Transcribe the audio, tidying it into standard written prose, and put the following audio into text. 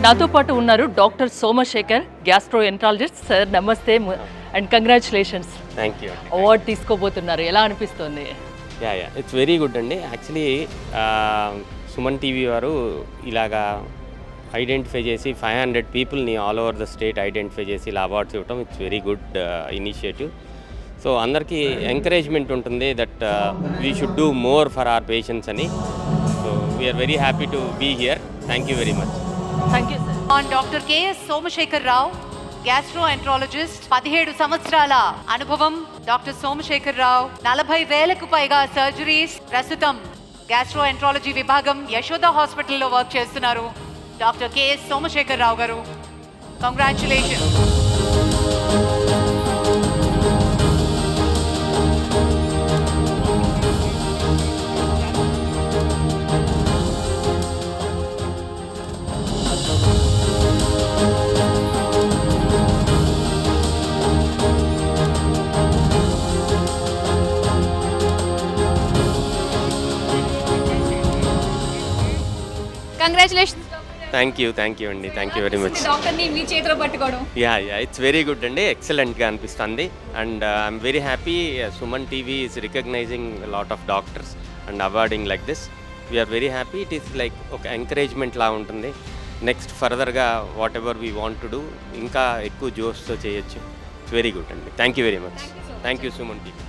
నాతో పాటు ఉన్నారు doctor Somashekar, gastroenterologist. Sir namaste and congratulations. Thank you. Award తీసుకోబోతున్నారు, ఎలా అనిపిస్తుంది? యా ఇట్స్ వెరీ గుడ్ అండి. యాక్చువల్లీ సుమన్ టీవీ వారు ఇలాగా ఐడెంటిఫై చేసి 500 పీపుల్ని all over the state identify చేసి ఇలా అవార్డ్స్ ఇవ్వటం it's very good initiative. So అందరికీ ఎంకరేజ్మెంట్ ఉంటుంది that we should do more for our patients అని. So we're very happy to be here. Thank you very much. Thank you sir. On doctor KS Somashekar Rao, gastroenterologist, 17 సంవత్సరాల అనుభవం. Doctor Somashekar రావు 40,000కు పైగా surgeries, ప్రస్తుతం gastroenterology విభాగం యశోద హాస్పిటల్లో work చేస్తున్నారు. Doctor KS Somashekar రావు గారు, congratulation. Congratulations. Thank you అండి. Thank you very much. డాక్టర్ని మీ చేతిలో పట్టుకోవడం యా ఇట్స్ వెరీ గుడ్ అండి. ఎక్సలెంట్గా అనిపిస్తుంది and I'm very happy. Suman TV is recognizing lot of doctors and awarding like this. We're very happy. It is like ఒక encouragement లా ఉంటుంది. నెక్స్ట్ ఫర్దర్గా whatever we want to do ఇంకా ఎక్కువ జోష్తో చేయొచ్చు. ఇట్స్ వెరీ గుడ్ అండి. Thank you very much. Thank you Suman TV.